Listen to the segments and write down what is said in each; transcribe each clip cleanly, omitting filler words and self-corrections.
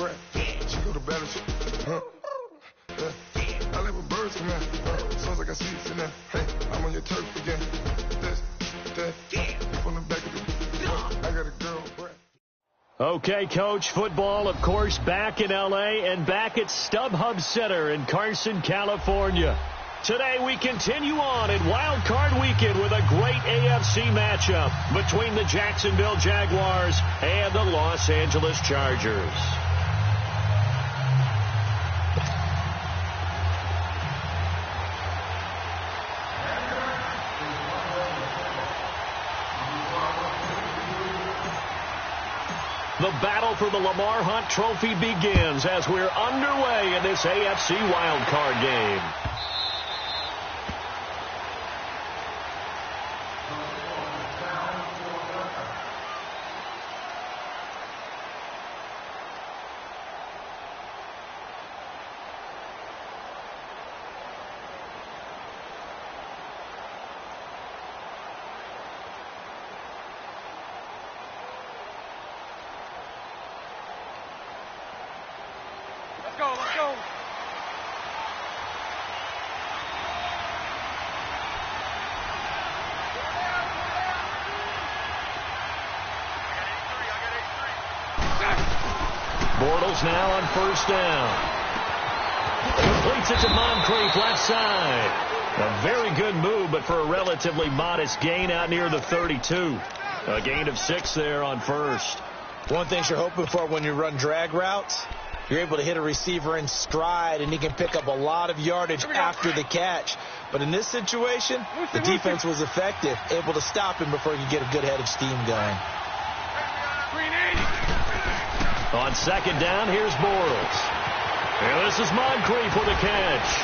breath. She go to battle, she, I live with birds come out. Sounds like I see it in there. Hey, I'm on your turf again. This, from the back of the, I got a girl breath. Okay, Coach, football, of course, back in L.A. and back at StubHub Center in Carson, California. Today we continue on in Wild Card Weekend with a great AFC matchup between the Jacksonville Jaguars and the Los Angeles Chargers. The battle for the Lamar Hunt Trophy begins as we're underway in this AFC Wild Card game. Let's go. Bortles now on first down. Completes it to Moncrief, left side. A very good move, but for a relatively modest gain out near the 32. A gain of 6 there on first. One thing you're hoping for when you run drag routes, you're able to hit a receiver in stride, and he can pick up a lot of yardage after the catch. But in this situation, the defense was effective, able to stop him before you get a good head of steam going. On second down, here's Bortles. And this is Moncrief with a catch.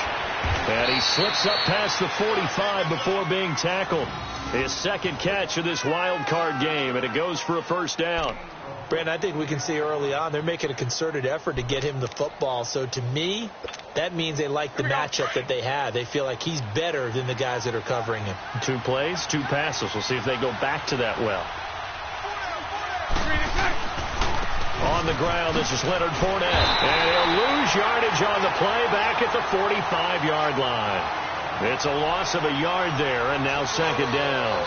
And he slips up past the 45 before being tackled. His second catch of this wild card game, and it goes for a first down. Brandon, I think we can see early on they're making a concerted effort to get him the football. So to me, that means they like the matchup that they have. They feel like he's better than the guys that are covering him. 2 plays, 2 passes. We'll see if they go back to that well. On the ground, this is Leonard Fournette. And he'll lose yardage on the play back at the 45-yard line. It's a loss of a yard there, and now second down.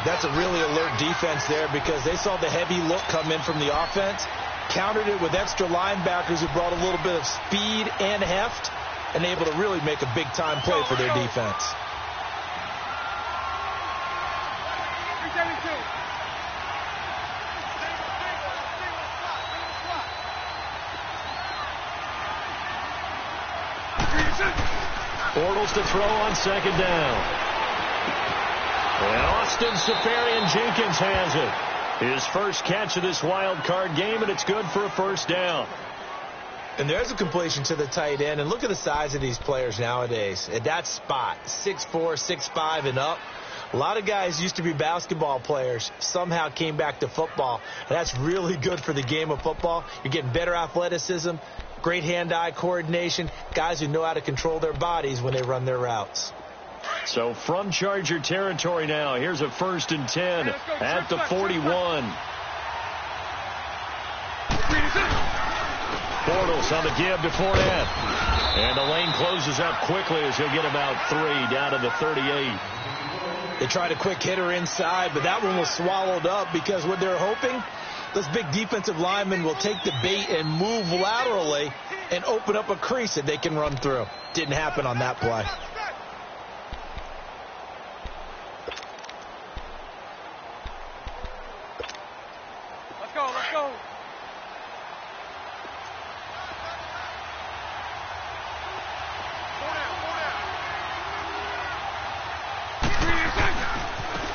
That's a really alert defense there because they saw the heavy look come in from the offense, countered it with extra linebackers who brought a little bit of speed and heft, and able to really make a big-time play for their defense. Bortles to throw on second down. And Austin Seferian-Jenkins has it. His first catch of this wild card game, and it's good for a first down. And there's a completion to the tight end. And look at the size of these players nowadays. At that spot, 6'4", 6'5", and up. A lot of guys used to be basketball players, somehow came back to football. And that's really good for the game of football. You're getting better athleticism, great hand-eye coordination, guys who know how to control their bodies when they run their routes. So from Charger territory now, here's a 1st and 10 at the 41. Bortles on the give to Fournette. And the lane closes up quickly as he'll get about 3 down to the 38. They tried a quick hitter inside, but that one was swallowed up because what they're hoping, this big defensive lineman will take the bait and move laterally and open up a crease that they can run through. Didn't happen on that play. Let's go.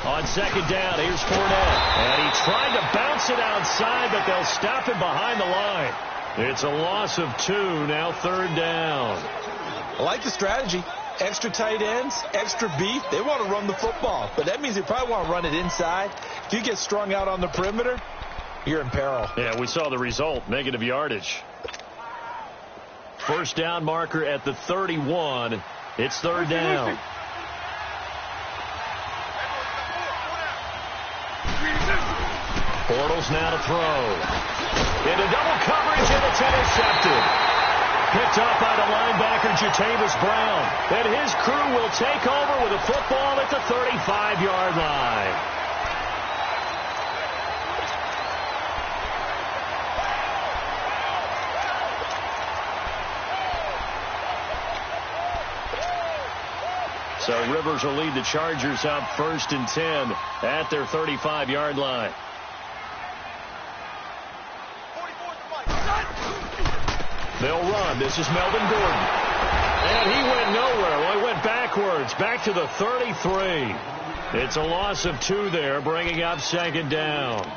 On second down, here's Fournette. And he tried to bounce it outside, but they'll stop him behind the line. It's a loss of 2, now third down. I like the strategy. Extra tight ends, extra beef. They want to run the football, but that means they probably want to run it inside. If you get strung out on the perimeter, you're in peril. Yeah, we saw the result, negative yardage. First down marker at the 31. It's third down. Bortles now to throw. Into double coverage, and it's Jatavis Brown. And his crew will take over with a football at the 35-yard line. So Rivers will lead the Chargers out 1st and 10 at their 35-yard line. They'll run. This is Melvin Gordon. And he went nowhere. Well, he went backwards, back to the 33. It's a loss of 2 there, bringing up 2nd down.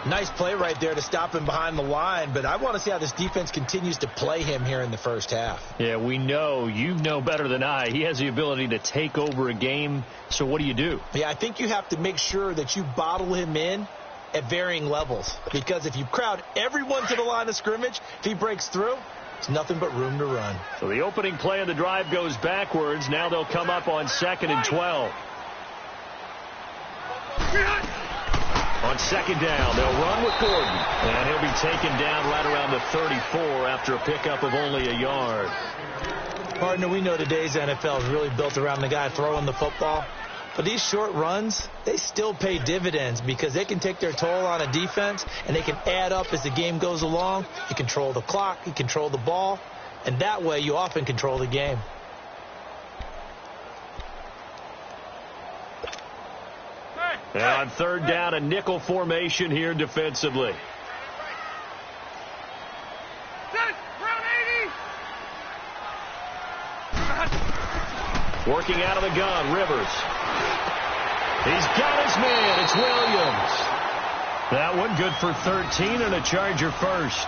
Nice play right there to stop him behind the line, but I want to see how this defense continues to play him here in the first half. Yeah, we know. You know better than I. He has the ability to take over a game, so what do? Yeah, I think you have to make sure that you bottle him in at varying levels, because if you crowd everyone to the line of scrimmage, if he breaks through, it's nothing but room to run. So the opening play of the drive goes backwards. Now they'll come up on 2nd and 12. On 2nd down, they'll run with Gordon. And he'll be taken down right around the 34 after a pickup of only a yard. Partner, we know today's NFL is really built around the guy throwing the football. But these short runs, they still pay dividends because they can take their toll on a defense, and they can add up as the game goes along. You control the clock, you control the ball, and that way you often control the game. And on 3rd down, a nickel formation here defensively. Working out of the gun, Rivers. He's got his man. It's Williams. That one good for 13 and a Charger first.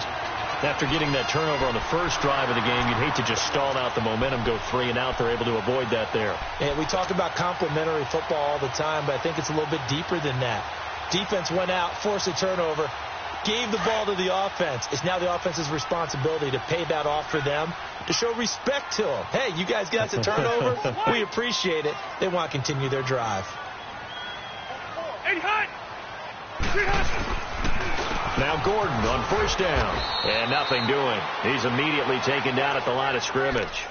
After getting that turnover on the first drive of the game, you'd hate to just stall out the momentum, go 3 and out. They're able to avoid that there. And we talk about complementary football all the time, but I think it's a little bit deeper than that. Defense went out, forced a turnover, gave the ball to the offense. It's now the offense's responsibility to pay that off for them, to show respect to them. Hey, you guys got the turnover. We appreciate it. They want to continue their drive. Now Gordon on 1st down. And nothing doing. He's immediately taken down at the line of scrimmage.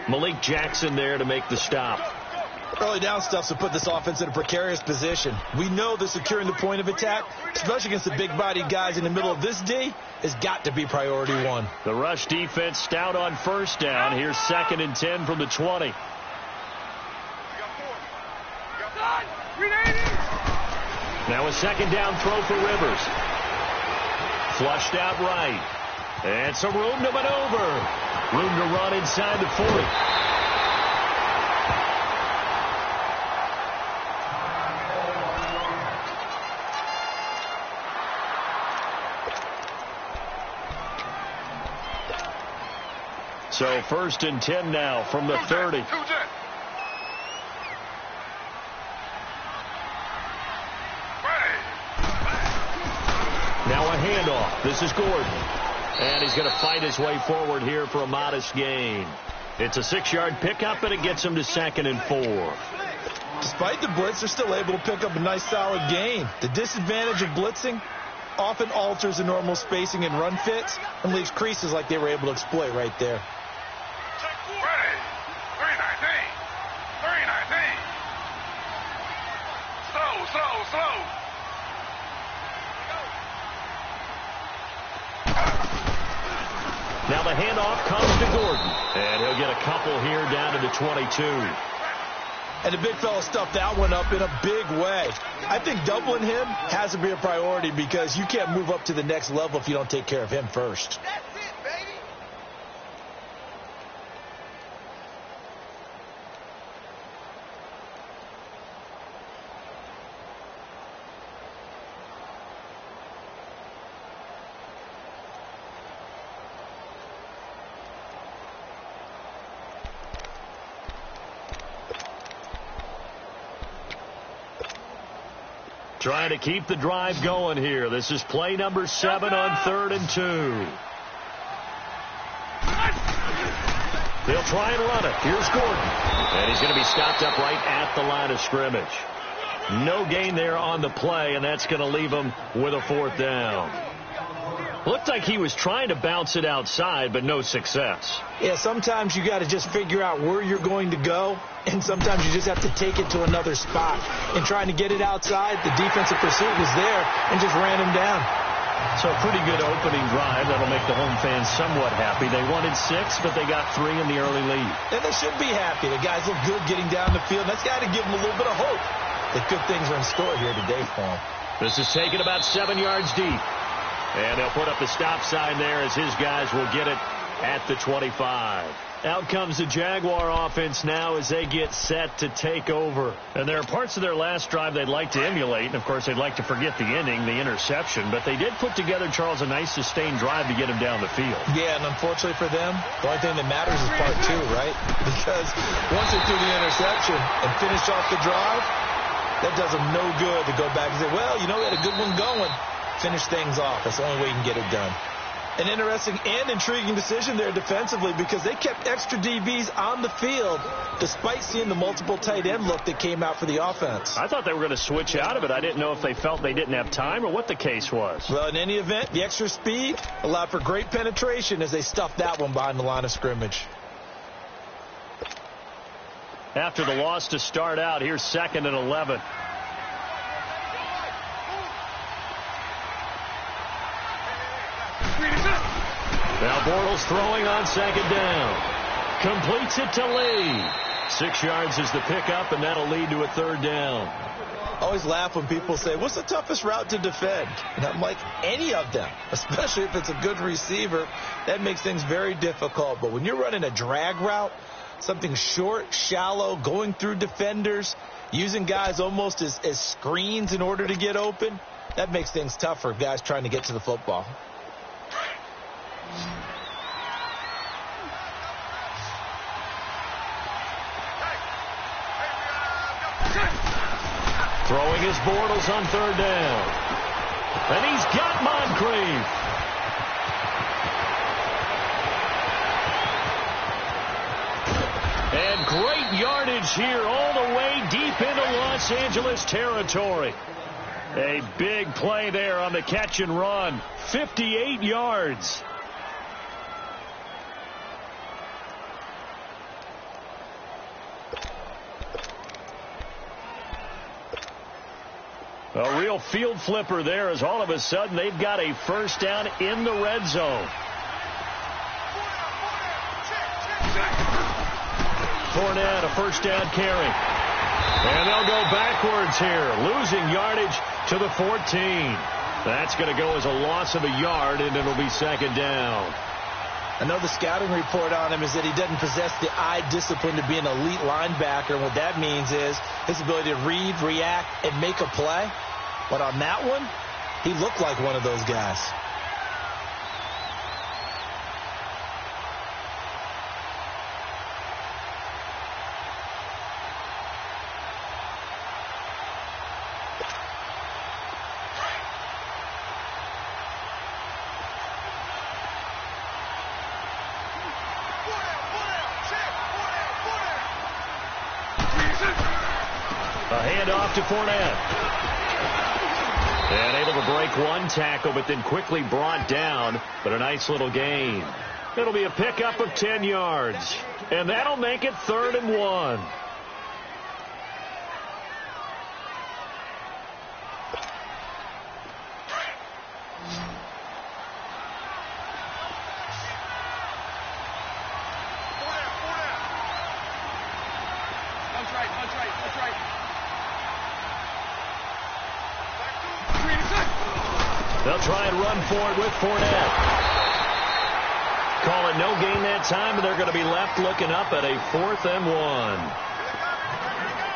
Malik Jackson there to make the stop. Early down stuff's to put this offense in a precarious position. We know that securing the point of attack, especially against the big-bodied guys in the middle of this D, has got to be priority 1. The rush defense stout on 1st down. Here's 2nd and 10 from the 20. Now a 2nd down throw for Rivers. Flushed out right. And some room to maneuver. Room to run inside the 40. So 1st and 10 now from the 30. Now a handoff. This is Gordon. And he's going to fight his way forward here for a modest gain. It's a 6-yard pickup, and it gets him to 2nd and 4. Despite the blitz, they're still able to pick up a nice solid gain. The disadvantage of blitzing often alters the normal spacing and run fits and leaves creases like they were able to exploit right there. Slow. Now the handoff comes to Gordon. And he'll get a couple here down to the 22. And the big fella stuffed that one up in a big way. I think doubling him has to be a priority because you can't move up to the next level if you don't take care of him first. Trying to keep the drive going here. This is play number 7 on 3rd and 2. They'll try and run it. Here's Gordon. And he's going to be stopped up right at the line of scrimmage. No gain there on the play, and that's going to leave him with a 4th down. Looked like he was trying to bounce it outside, but no success. Yeah, sometimes you got to just figure out where you're going to go, and sometimes you just have to take it to another spot. And trying to get it outside, the defensive pursuit was there and just ran him down. So a pretty good opening drive. That'll make the home fans somewhat happy. They wanted 6, but they got 3 in the early lead. And they should be happy. The guys look good getting down the field. That's got to give them a little bit of hope that good things are in store here today for them. This is taken about 7 yards deep. And they'll put up the stop sign there as his guys will get it at the 25. Out comes the Jaguar offense now as they get set to take over. And there are parts of their last drive they'd like to emulate. And, of course, they'd like to forget the ending, the interception. But they did put together, Charles, a nice sustained drive to get him down the field. Yeah, and unfortunately for them, the only thing that matters is part 2, right? Because once they threw the interception and finished off the drive, that does them no good to go back and say, well, you know, we had a good one going. Finish things off. That's the only way you can get it done. An interesting and intriguing decision there defensively because they kept extra DBs on the field despite seeing the multiple tight end look that came out for the offense. I thought they were going to switch out of it. I didn't know if they felt they didn't have time or what the case was. Well, in any event, the extra speed allowed for great penetration as they stuffed that one behind the line of scrimmage. After the loss to start out, here's 2nd and 11. Now Bortles throwing on 2nd down. Completes it to Lee. 6 yards is the pickup, and that'll lead to a 3rd down. I always laugh when people say, what's the toughest route to defend? And I'm like, any of them, especially if it's a good receiver. That makes things very difficult. But when you're running a drag route, something short, shallow, going through defenders, using guys almost as screens in order to get open, that makes things tough for guys trying to get to the football. Throwing his Bortles on 3rd down. And he's got Moncrief. And great yardage here all the way deep into Los Angeles territory. A big play there on the catch and run. 58 yards. A real field flipper there as all of a sudden they've got a 1st down in the red zone. Fournette, a 1st down carry. And they'll go backwards here, losing yardage to the 14. That's going to go as a loss of a yard, and it'll be 2nd down. I know the scouting report on him is that he doesn't possess the eye discipline to be an elite linebacker. And what that means is his ability to read, react, and make a play. But on that one, he looked like one of those guys. A handoff to Fournette. And able to break one tackle, but then quickly brought down. But a nice little gain. It'll be a pickup of 10 yards. And that'll make it 3rd and 1. They'll try and run for it with Fournette. Call it no gain that time, and they're going to be left looking up at a 4th and 1.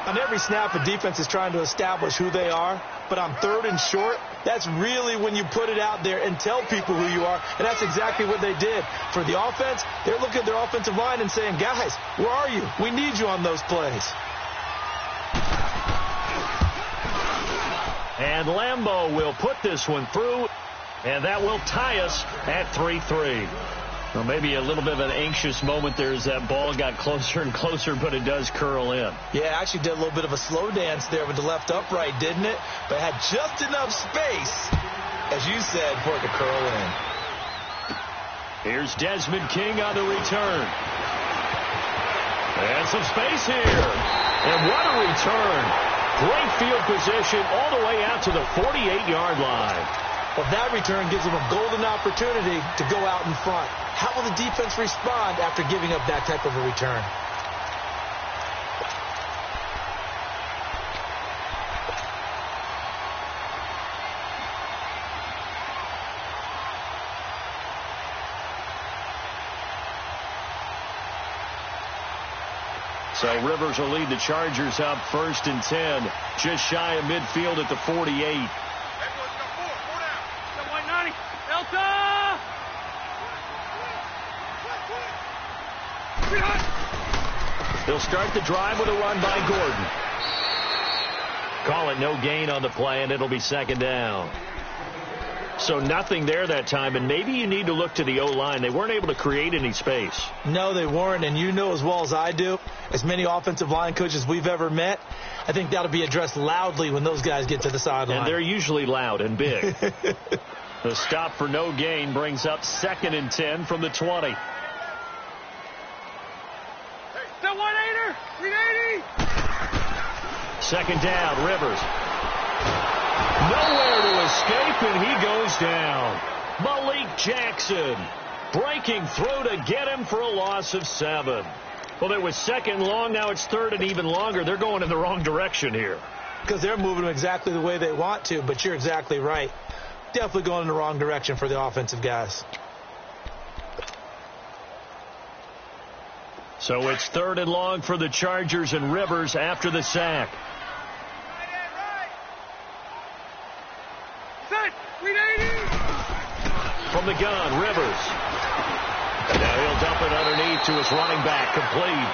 On every snap, a defense is trying to establish who they are. But on 3rd and short, that's really when you put it out there and tell people who you are. And that's exactly what they did. For the offense, they're looking at their offensive line and saying, guys, where are you? We need you on those plays. And Lambeau will put this one through, and that will tie us at 3-3. Well, maybe a little bit of an anxious moment there as that ball got closer and closer, but it does curl in. Yeah, actually did a little bit of a slow dance there with the left upright, didn't it? But had just enough space, as you said, for it to curl in. Here's Desmond King on the return. And some space here. And what a return. Great field position all the way out to the 48-yard line. Well, that return gives them a golden opportunity to go out in front. How will the defense respond after giving up that type of a return? So Rivers will lead the Chargers up 1st and 10. Just shy of midfield at the 48. They'll start the drive with a run by Gordon. Call it no gain on the play, and it'll be 2nd down. So nothing there that time, and maybe you need to look to the O-line. They weren't able to create any space. No, they weren't, and you know as well as I do, as many offensive line coaches we've ever met, I think that'll be addressed loudly when those guys get to the sideline. And they're usually loud and big. The stop for no gain brings up 2nd and 10 from the 20. That 1-8er, 380. 2nd down, Rivers. Nowhere to escape, and he goes down. Malik Jackson breaking through to get him for a loss of 7. Well, it was 2nd long. Now it's 3rd and even longer. They're going in the wrong direction here. Because they're moving them exactly the way they want to, but you're exactly right. Definitely going in the wrong direction for the offensive guys. So it's 3rd and long for the Chargers, and Rivers after the sack. From the gun, Rivers. And now he'll dump it underneath to his running back, complete.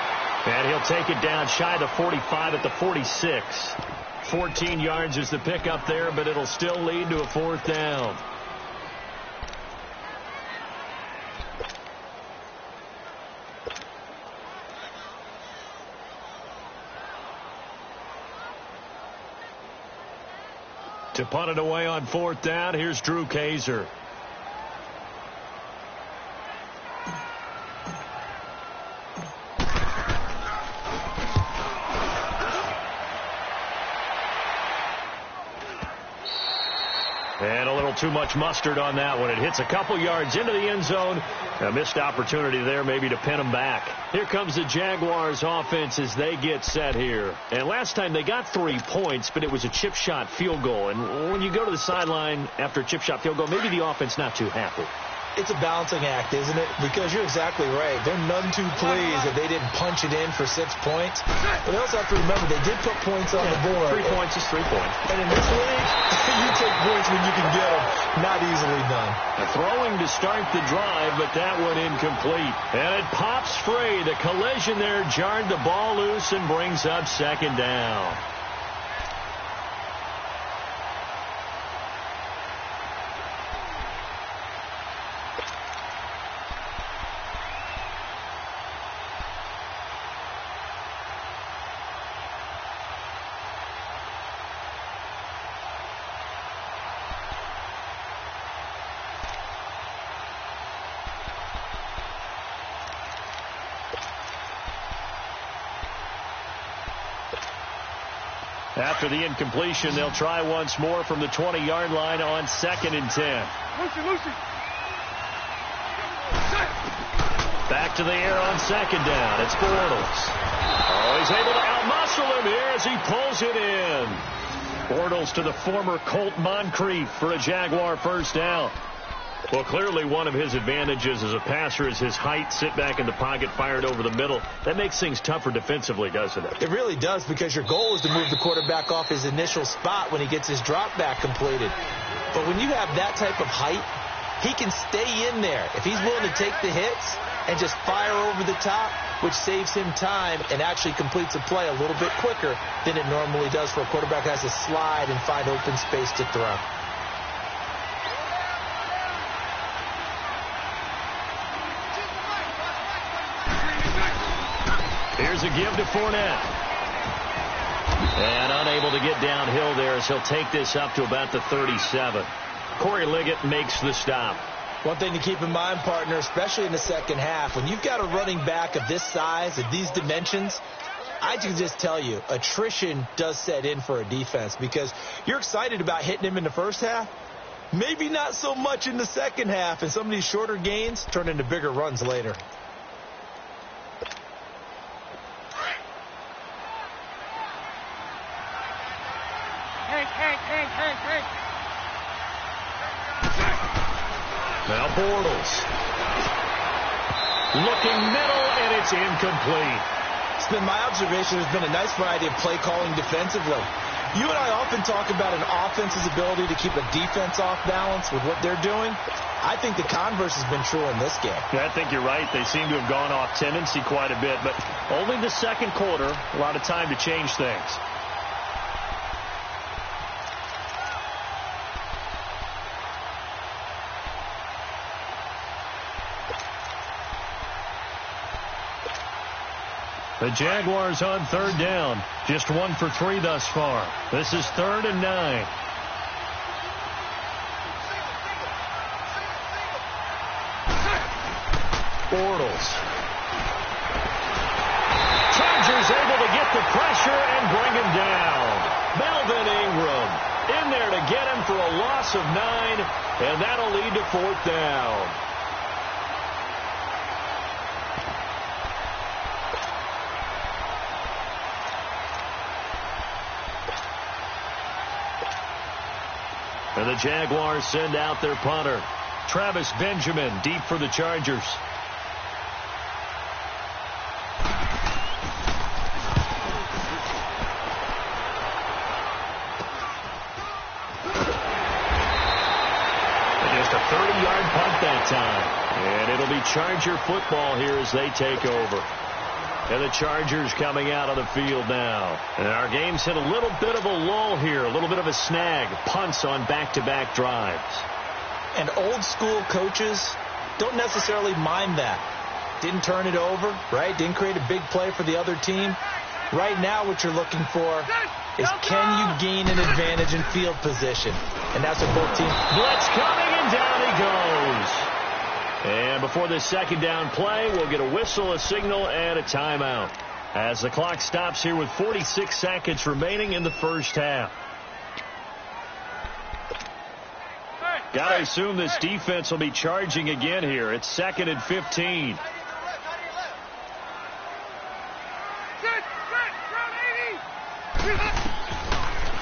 And he'll take it down shy of the 45 at the 46. 14 yards is the pickup there, but it'll still lead to a 4th down. To punt it away on 4th down, here's Drew Kaiser. And a little too much mustard on that one. It hits a couple yards into the end zone. A missed opportunity there maybe to pin them back. Here comes the Jaguars offense as they get set here. And last time they got 3 points, but it was a chip shot field goal. And when you go to the sideline after a chip shot field goal, maybe the offense not too happy. It's a balancing act, isn't it? Because you're exactly right. They're none too pleased that they didn't punch it in for 6 points. But they also have to remember they did put points on the board. 3 points is 3 points. And in this league, you take points when you can get them. Not easily done. Throwing to start the drive, but that one incomplete. And it pops free. The collision there jarred the ball loose and brings up 2nd down. After the incompletion, they'll try once more from the 20-yard line on 2nd and 10. Lucy. Back to the air on 2nd down. It's Bortles. Oh, he's able to outmuscle him here as he pulls it in. Bortles to the former Colt Moncrief for a Jaguar 1st down. Well, clearly one of his advantages as a passer is his height. Sit back in the pocket, fired over the middle. That makes things tougher defensively, doesn't it? It really does, because your goal is to move the quarterback off his initial spot when he gets his drop back completed. But when you have that type of height, he can stay in there. If he's willing to take the hits and just fire over the top, which saves him time and actually completes a play a little bit quicker than it normally does for a quarterback who has to slide and find open space to throw. Here's a give to Fournette. And unable to get downhill there as he'll take this up to about the 37. Corey Liggett makes the stop. One thing to keep in mind, partner, especially in the second half, when you've got a running back of this size, of these dimensions, I can just tell you, attrition does set in for a defense because you're excited about hitting him in the first half. Maybe not so much in the second half, and some of these shorter gains turn into bigger runs later. Hank. Now Bortles. Looking middle, and it's incomplete. It's been my observation there's been a nice variety of play calling defensively. You and I often talk about an offense's ability to keep a defense off balance with what they're doing. I think the converse has been true in this game. Yeah, I think you're right. They seem to have gone off tendency quite a bit, but only the second quarter, a lot of time to change things. The Jaguars on third down. Just 1 for 3 thus far. This is 3rd and 9. Bortles. Chargers able to get the pressure and bring him down. Melvin Ingram in there to get him for a loss of 9, and that'll lead to 4th down. And the Jaguars send out their punter. Travis Benjamin deep for the Chargers. And just a 30-yard punt that time. And it'll be Charger football here as they take over. And the Chargers coming out on the field now. And our game's hit a little bit of a lull here, a little bit of a snag. Punts on back-to-back drives. And old-school coaches don't necessarily mind that. Didn't turn it over, right? Didn't create a big play for the other team. Right now what you're looking for is can you gain an advantage in field position? And that's what both teams... Blitz coming, and down he goes. And before this second down play, we'll get a whistle, a signal, and a timeout. As the clock stops here with 46 seconds remaining in the first half. Got to assume this defense will be charging again here. It's 2nd and 15.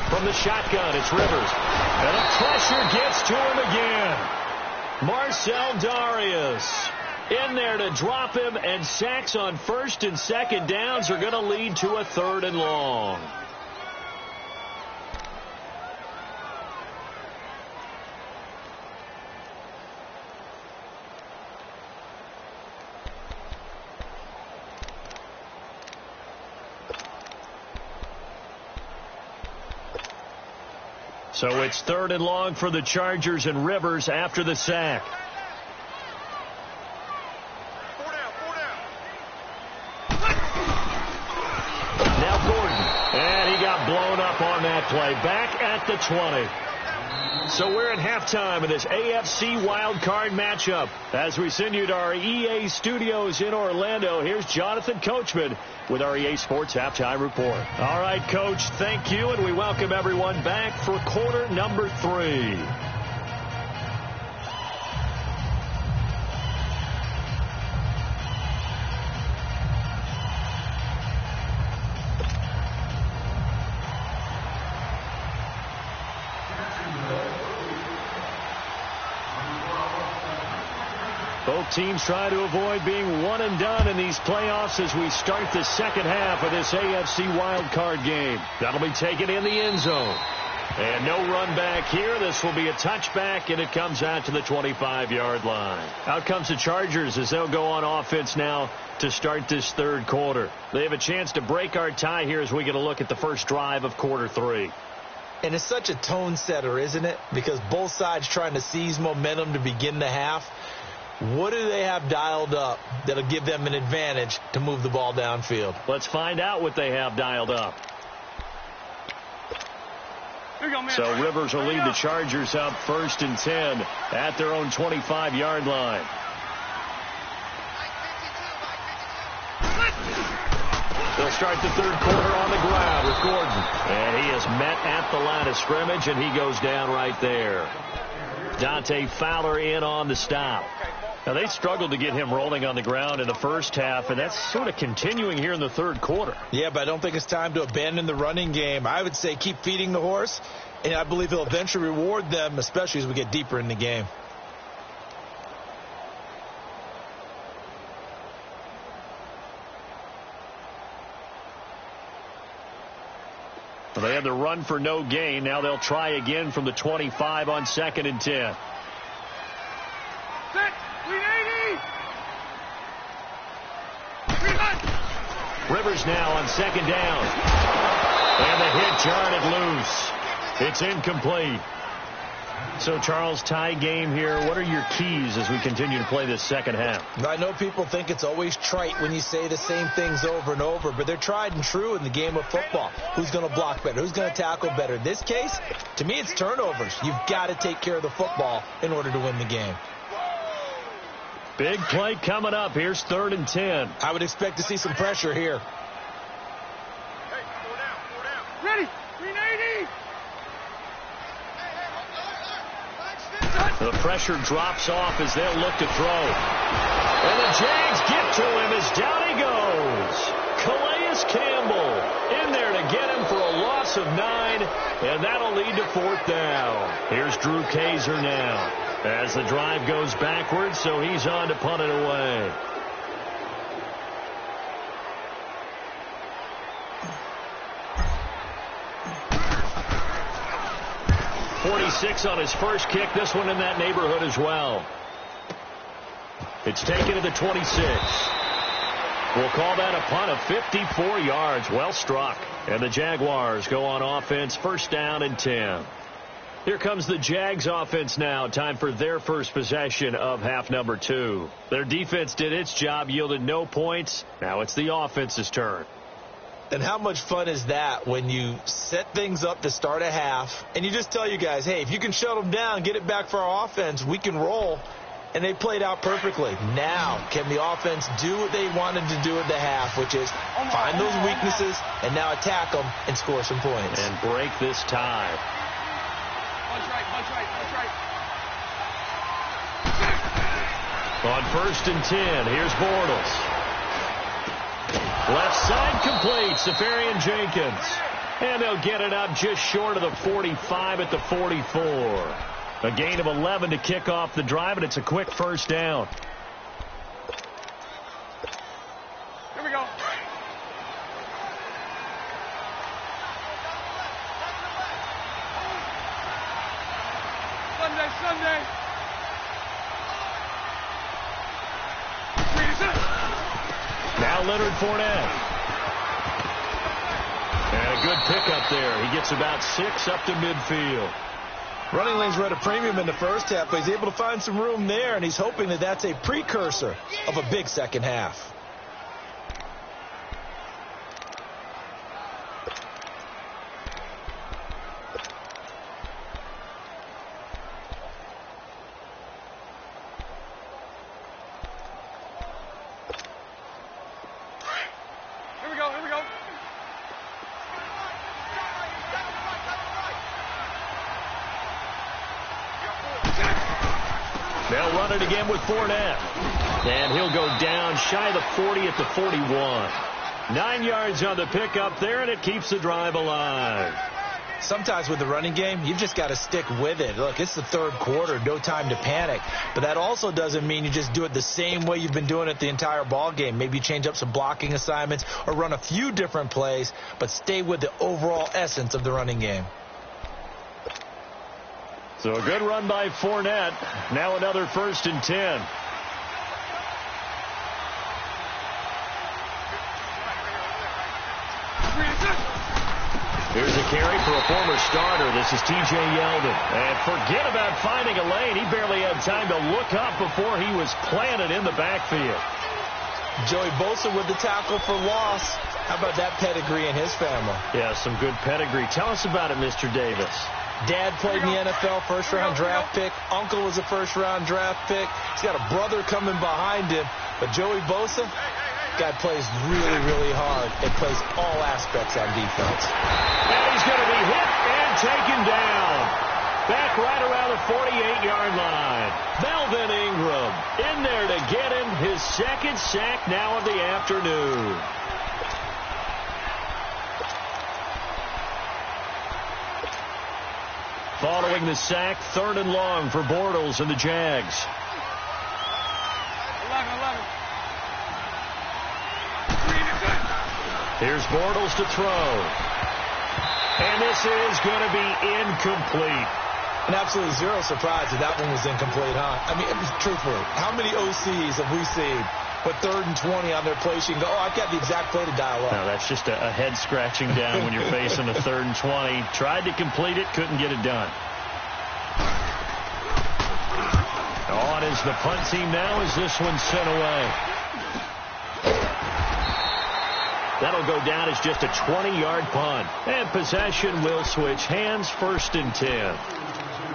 From the shotgun, it's Rivers. And the pressure gets to him again. Marcel Darius in there to drop him, and sacks on 1st and 2nd downs are going to lead to a 3rd and long. So it's 3rd and long for the Chargers, and Rivers after the sack. Now Gordon. And he got blown up on that play. Back at the 20. So we're at halftime of this AFC wildcard matchup. As we send you to our EA studios in Orlando, here's Jonathan Coachman with our EA Sports Halftime Report. All right, Coach, thank you, and we welcome everyone back for quarter number 3. Both teams try to avoid being one and done in these playoffs as we start the second half of this AFC wildcard game. That'll be taken in the end zone. And no run back here. This will be a touchback, and it comes out to the 25-yard line. Out comes the Chargers as they'll go on offense now to start this third quarter. They have a chance to break our tie here as we get a look at the first drive of quarter 3. And it's such a tone setter, isn't it? Because both sides trying to seize momentum to begin the half. What do they have dialed up that'll give them an advantage to move the ball downfield? Let's find out what they have dialed up. Here you go, man. So Rivers will lead the Chargers up 1st and 10 at their own 25-yard line. They'll start the third quarter on the ground with Gordon. And he is met at the line of scrimmage, and he goes down right there. Dante Fowler in on the stop. Now, they struggled to get him rolling on the ground in the first half, and that's sort of continuing here in the third quarter. Yeah, but I don't think it's time to abandon the running game. I would say keep feeding the horse, and I believe he'll eventually reward them, especially as we get deeper in the game. Well, they had the run for no gain. Now they'll try again from the 25 on 2nd and 10. Set. Lead 80. Rivers now on 2nd down. And the hit jarred it loose. It's incomplete. So, Charles, tie game here. What are your keys as we continue to play this second half? I know people think it's always trite when you say the same things over and over, but they're tried and true in the game of football. Who's going to block better? Who's going to tackle better? In this case, to me, it's turnovers. You've got to take care of the football in order to win the game. Big play coming up. Here's 3rd and 10. I would expect to see some pressure here. Hey, 4 down. Ready. Lead 80. The pressure drops off as they'll look to throw. And the Jags get to him as down he goes. Calais Campbell in there to get him for a loss of 9, and that'll lead to 4th down. Here's Drew Kaiser now as the drive goes backwards, so he's on to punt it away. .46 on his first kick. This one in that neighborhood as well. It's taken to the 26. We'll call that a punt of 54 yards. Well struck. And the Jaguars go on offense, 1st down and 10. Here comes the Jags offense now. Time for their first possession of half number 2. Their defense did its job, yielded no points. Now it's the offense's turn. And how much fun is that when you set things up to start a half and you just tell you guys, hey, if you can shut them down, get it back for our offense, we can roll. And they played out perfectly. Now, can the offense do what they wanted to do at the half, which is find those weaknesses and now attack them and score some points. And break this tie. Punch right. On 1st and 10, here's Bortles. Left side complete, Safarian Jenkins. And they'll get it up just short of the 45 at the 44. A gain of 11 to kick off the drive, and it's a quick 1st down. Here we go. Sunday. Now Leonard Fournette. And a good pickup there. He gets about 6 up to midfield. Running lanes were at a premium in the first half, but he's able to find some room there, and he's hoping that that's a precursor of a big second half. Here we go. They'll run it again with Fournette. And he'll go down shy of the 40 at the 41. 9 yards on the pickup there, and it keeps the drive alive. Sometimes with the running game, you've just got to stick with it. Look, it's the third quarter, no time to panic. But that also doesn't mean you just do it the same way you've been doing it the entire ball game. Maybe change up some blocking assignments or run a few different plays, but stay with the overall essence of the running game. So a good run by Fournette. Now another 1st and 10. Here's a carry for a former starter. This is T.J. Yeldon. And forget about finding a lane. He barely had time to look up before he was planted in the backfield. Joey Bosa with the tackle for loss. How about that pedigree in his family? Yeah, some good pedigree. Tell us about it, Mr. Davis. Dad played in the NFL, first-round draft pick. Uncle was a first-round draft pick. He's got a brother coming behind him. But Joey Bosa, guy plays really, really hard and plays all aspects on defense. And he's going to be hit and taken down. Back right around the 48-yard line. Melvin Ingram in there to get him his second sack now of the afternoon. Following the sack, 3rd and long for Bortles and the Jags. 11. Here's Bortles to throw. And this is going to be incomplete. And absolutely zero surprise that one was incomplete, huh? I mean, truthfully, how many OCs have we seen with 3rd and 20 on their play sheet and go, oh, I've got the exact play to dial up? No, that's just a head scratching down when you're facing a 3rd and 20. Tried to complete it, couldn't get it done. On is the punt team now as this one's sent away. That'll go down as just a 20-yard punt. And possession will switch hands, 1st and 10.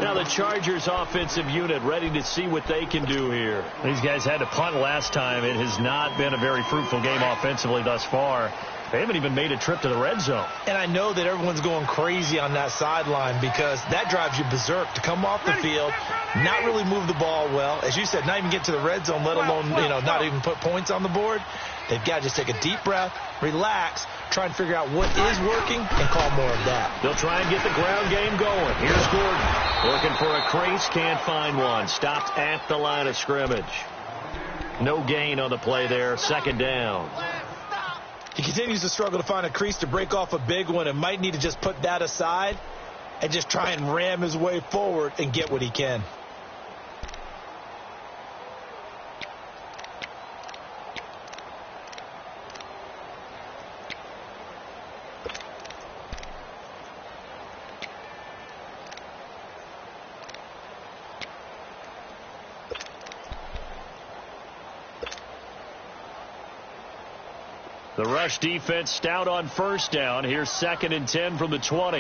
Now the Chargers offensive unit ready to see what they can do here. These guys had to punt last time. It has not been a very fruitful game offensively thus far. They haven't even made a trip to the red zone. And I know that everyone's going crazy on that sideline because that drives you berserk to come off the field, not really move the ball well. As you said, not even get to the red zone, let alone, not even put points on the board. They've got to just take a deep breath, relax, try and figure out what is working, and call more of that. They'll try and get the ground game going. Here's Gordon. Looking for a crease, can't find one. Stopped at the line of scrimmage. No gain on the play there. 2nd down. He continues to struggle to find a crease to break off a big one and might need to just put that aside and just try and ram his way forward and get what he can. The rush defense stout on 1st down. Here's 2nd and 10 from the 20.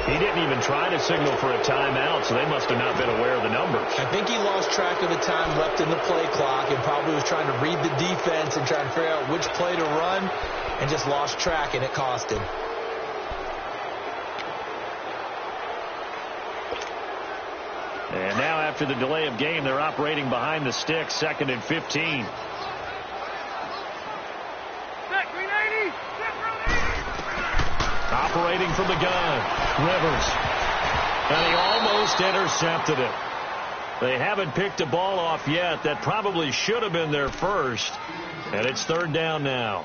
He didn't even try to signal for a timeout, so they must have not been aware of the numbers. I think he lost track of the time left in the play clock and probably was trying to read the defense and trying to figure out which play to run and just lost track, and it cost him. And now after the delay of game, they're operating behind the sticks, 2nd and 15. Operating from the gun, Rivers. And he almost intercepted it. They haven't picked a ball off yet. That probably should have been their first. And it's 3rd down now.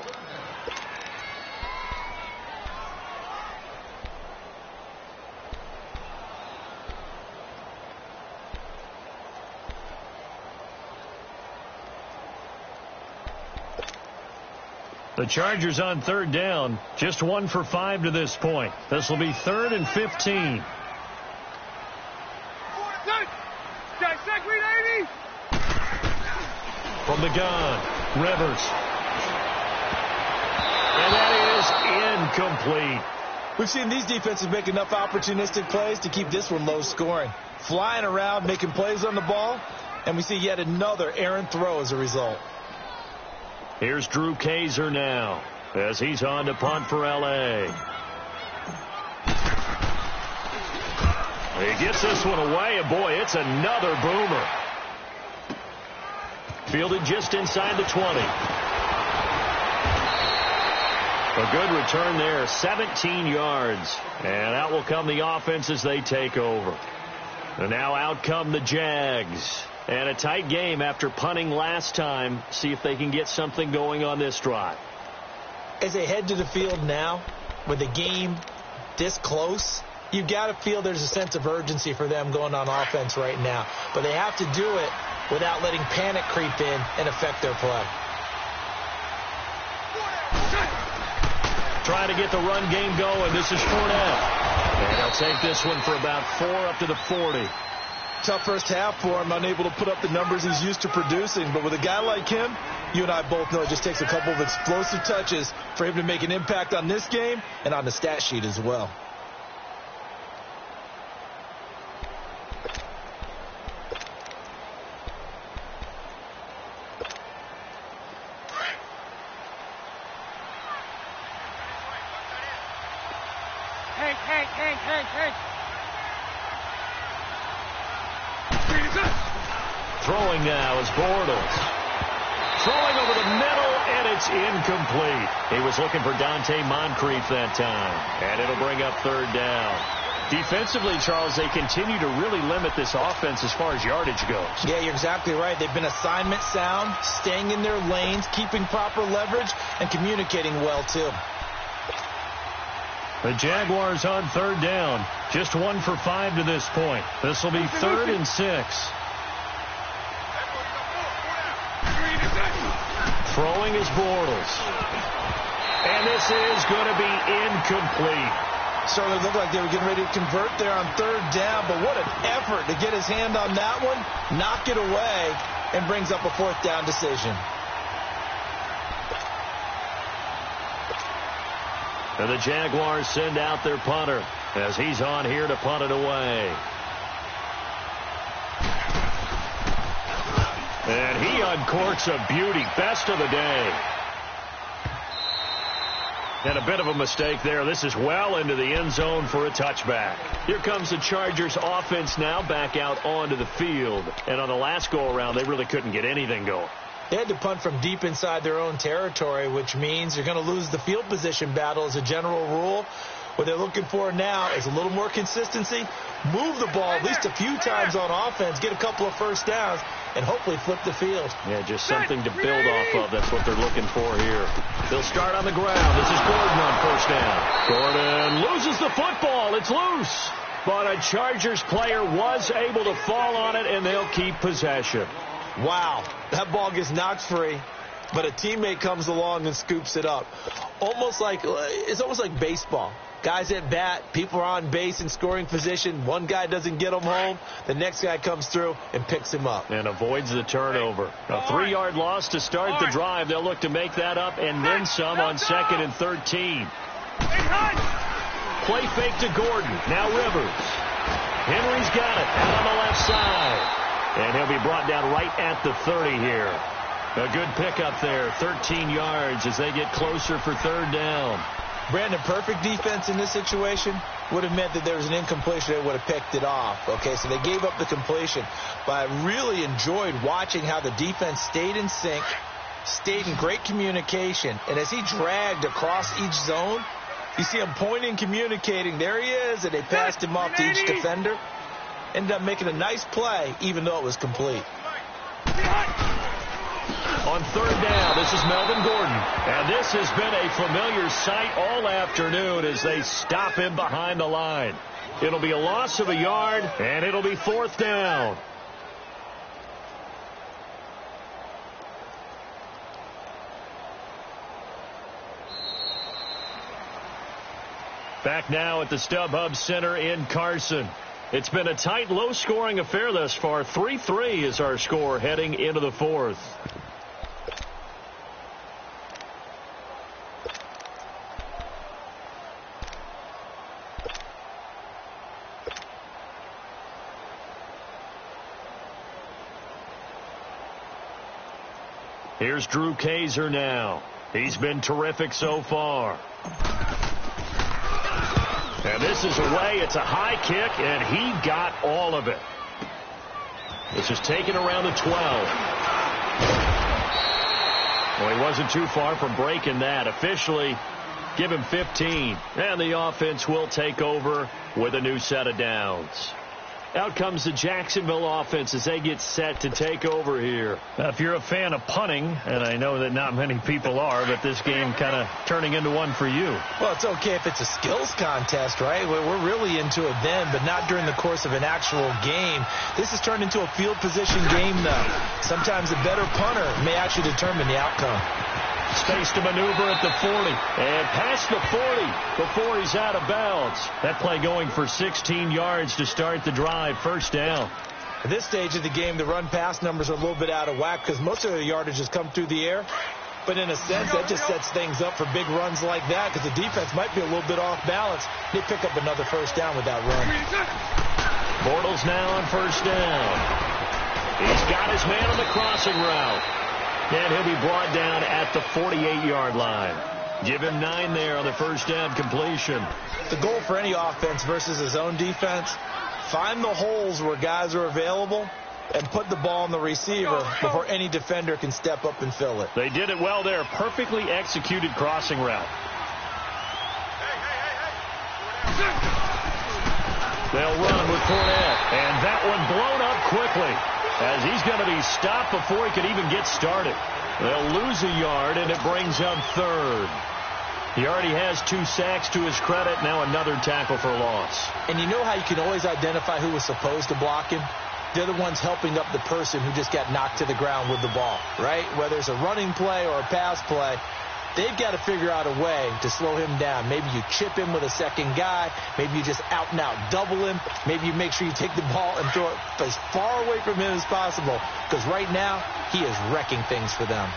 The Chargers on 3rd down, just 1 for 5 to this point. This will be 3rd and 15. From the gun, Rivers. And that is incomplete. We've seen these defenses make enough opportunistic plays to keep this one low scoring. Flying around, making plays on the ball, and we see yet another errant throw as a result. Here's Drew Kaiser now as he's on to punt for L.A. He gets this one away, and boy, it's another boomer. Fielded just inside the 20. A good return there, 17 yards. And out will come the offense as they take over. And now out come the Jags. And a tight game after punting last time. See if they can get something going on this drive. As they head to the field now, with the game this close, you've got to feel there's a sense of urgency for them going on offense right now. But they have to do it without letting panic creep in and affect their play. Trying to get the run game going. This is Fournette. And they'll take this one for about 4 up to the 40. Tough first half for him, unable to put up the numbers he's used to producing. But with a guy like him, you and I both know it just takes a couple of explosive touches for him to make an impact on this game and on the stat sheet as well. Hank. Throwing now is Bortles. Throwing over the middle, and it's incomplete. He was looking for Dante Moncrief that time, and it'll bring up third down. Defensively, Charles, they continue to really limit this offense as far as yardage goes. Yeah, you're exactly right. They've been assignment sound, staying in their lanes, keeping proper leverage, and communicating well, too. The Jaguars on third down. Just 1 for 5 to this point. This will be 3rd and 6. Throwing is Bortles. And this is going to be incomplete. Certainly looked like they were getting ready to convert there on third down, but what an effort to get his hand on that one, knock it away, and brings up a 4th down decision. And the Jaguars send out their punter as he's on here to punt it away. And he uncorks a beauty. Best of the day. And a bit of a mistake there. This is well into the end zone for a touchback. Here comes the Chargers offense now back out onto the field. And on the last go-around, they really couldn't get anything going. They had to punt from deep inside their own territory, which means you're going to lose the field position battle as a general rule. What they're looking for now is a little more consistency, move the ball at least a few times on offense, get a couple of first downs, and hopefully flip the field. Yeah, just something to build off of. That's what they're looking for here. They'll start on the ground. This is Gordon on first down. Gordon loses the football. It's loose. But a Chargers player was able to fall on it, and they'll keep possession. Wow, that ball gets knocked free, but a teammate comes along and scoops it up. It's almost like baseball. Guys at bat, people are on base in scoring position. One guy doesn't get him home. The next guy comes through and picks him up. And avoids the turnover. A 3-yard loss to start the drive. They'll look to make that up and then some on 2nd and 13. Play fake to Gordon. Now Rivers. Henry's got it out on the left side. And he'll be brought down right at the 30 here. A good pickup there. 13 yards as they get closer for third down. Brandon, perfect defense in this situation would have meant that there was an incompletion. They would have picked it off. Okay, so they gave up the completion. But I really enjoyed watching how the defense stayed in sync, stayed in great communication. And as he dragged across each zone, you see him pointing, communicating. There he is, and they passed him off to each defender. Ended up making a nice play, even though it was complete. On third down, this is Melvin Gordon. And this has been a familiar sight all afternoon as they stop him behind the line. It'll be a loss of a yard, and it'll be 4th down. Back now at the StubHub Center in Carson. It's been a tight, low-scoring affair thus far. 3-3 is our score heading into the 4th. Here's Drew Kaiser now. He's been terrific so far. And this is away. It's a high kick, and he got all of it. This is taken around the 12. Well, he wasn't too far from breaking that. Officially, give him 15. And the offense will take over with a new set of downs. Out comes the Jacksonville offense as they get set to take over here. Now, if you're a fan of punting, and I know that not many people are, but this game kind of turning into one for you. Well, it's okay if it's a skills contest, right? We're really into it then, but not during the course of an actual game. This has turned into a field position game, though. Sometimes a better punter may actually determine the outcome. Space to maneuver at the 40. And past the 40 before he's out of bounds. That play going for 16 yards to start the drive. First down. At this stage of the game, the run-pass numbers are a little bit out of whack because most of the yardage has come through the air. But in a sense, that just sets things up for big runs like that because the defense might be a little bit off balance. They pick up another first down with that run. Bortles now on first down. He's got his man on the crossing route. And he'll be brought down at the 48-yard line. Give him 9 there on the first down completion. The goal for any offense versus his own defense, find the holes where guys are available and put the ball on the receiver before any defender can step up and fill it. They did it well there. Perfectly executed crossing route. They'll run with Fournette. And that one blown up quickly as he's going to be stopped before he could even get started. They'll lose a yard, and it brings up third. He already has 2 sacks to his credit. Now another tackle for loss. And you know how you can always identify who was supposed to block him? They're the ones helping up the person who just got knocked to the ground with the ball, right? Whether it's a running play or a pass play, they've got to figure out a way to slow him down. Maybe you chip him with a second guy. Maybe you just out-and-out double him. Maybe you make sure you take the ball and throw it as far away from him as possible because right now he is wrecking things for them.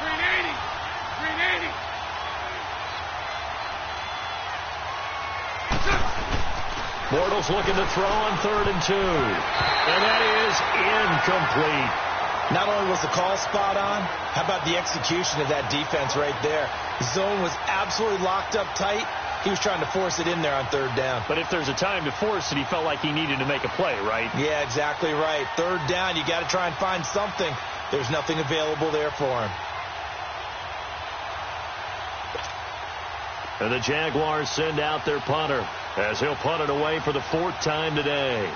380. Bortles looking to throw on 3rd and 2. And that is incomplete. Not only was the call spot on, how about the execution of that defense right there? The zone was absolutely locked up tight. He was trying to force it in there on 3rd down. But if there's a time to force it, he felt like he needed to make a play, right? Yeah, exactly right. 3rd down, you got to try and find something. There's nothing available there for him. And the Jaguars send out their punter as he'll punt it away for the 4th time today.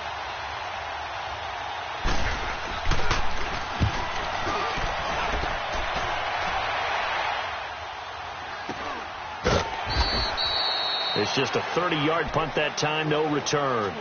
It's just a 30-yard punt that time, no return.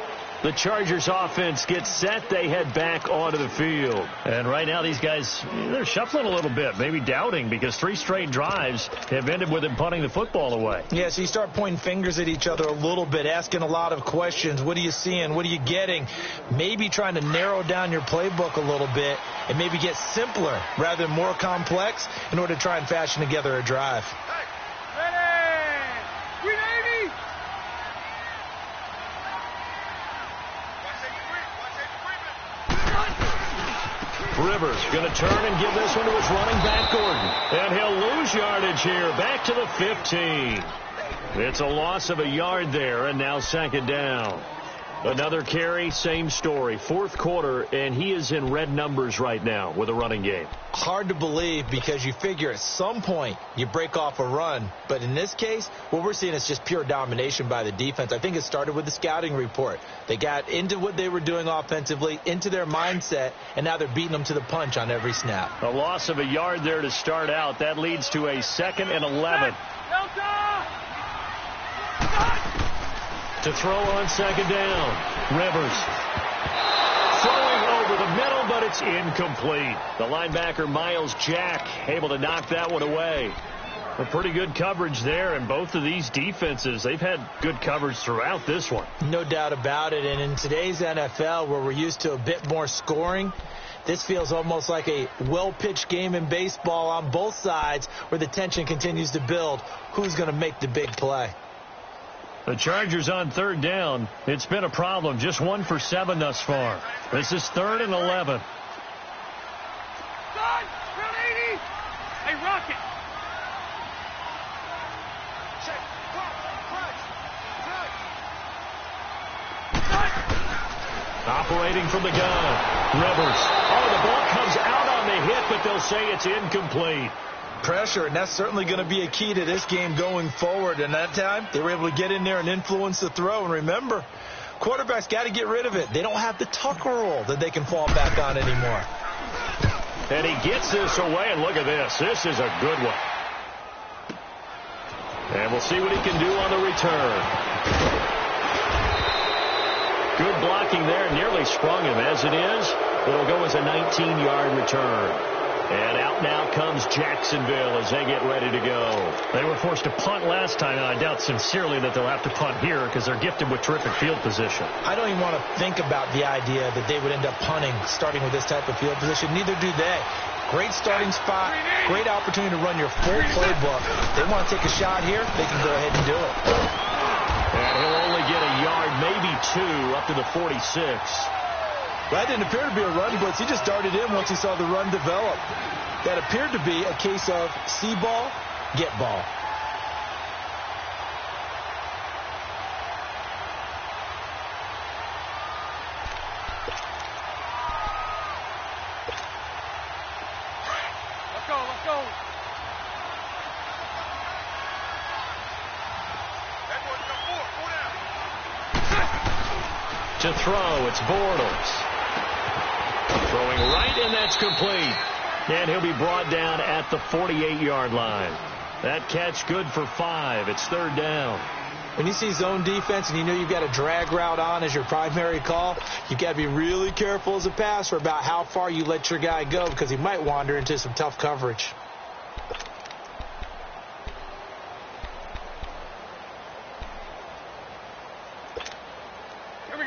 The Chargers offense gets set. They head back onto the field. And right now these guys, they're shuffling a little bit, maybe doubting because 3 straight drives have ended with them punting the football away. Yeah, so you start pointing fingers at each other a little bit, asking a lot of questions. What are you seeing? What are you getting? Maybe trying to narrow down your playbook a little bit and maybe get simpler rather than more complex in order to try and fashion together a drive. Rivers going to turn and give this one to his running back, Gordon. And he'll lose yardage here, back to the 15. It's a loss of a yard there, and now 2nd down. Another carry, same story. 4th quarter, and he is in red numbers right now with a running game. Hard to believe because you figure at some point you break off a run. But in this case, what we're seeing is just pure domination by the defense. I think it started with the scouting report. They got into what they were doing offensively, into their mindset, and now they're beating them to the punch on every snap. A loss of a yard there to start out. That leads to a 2nd and 11. To throw on 2nd down. Rivers throwing over the middle, but it's incomplete. The linebacker, Miles Jack, able to knock that one away. A pretty good coverage there, and both of these defenses, they've had good coverage throughout this one. No doubt about it, and in today's NFL, where we're used to a bit more scoring, this feels almost like a well-pitched game in baseball on both sides where the tension continues to build. Who's going to make the big play? The Chargers on 3rd down. It's been a problem. Just 1 for 7 thus far. This is 3rd and 11. Hey, Rocket. Operating from the gun. Rivers. Oh, the ball comes out on the hit, but they'll say it's incomplete. Pressure, and that's certainly going to be a key to this game going forward. And that time, they were able to get in there and influence the throw. And remember, quarterbacks got to get rid of it. They don't have the Tucker rule that they can fall back on anymore. And he gets this away, and look at this. This is a good one. And we'll see what he can do on the return. Good blocking there, nearly sprung him. As it is, it'll go as a 19-yard return. And out now comes Jacksonville as they get ready to go. They were forced to punt last time, and I doubt sincerely that they'll have to punt here because they're gifted with terrific field position. I don't even want to think about the idea that they would end up punting starting with this type of field position. Neither do they. Great starting spot, great opportunity to run your full playbook. They want to take a shot here, they can go ahead and do it. And he'll only get a yard, maybe 2, up to the 46. That didn't appear to be a run blitz. He just darted in once he saw the run develop. That appeared to be a case of see ball, get ball. Let's go, let's go. To throw, it's Bortles. Throwing right, and that's complete. And he'll be brought down at the 48-yard line. That catch good for 5. It's 3rd down. When you see zone defense and you know you've got a drag route on as your primary call, you've got to be really careful as a passer about how far you let your guy go because he might wander into some tough coverage.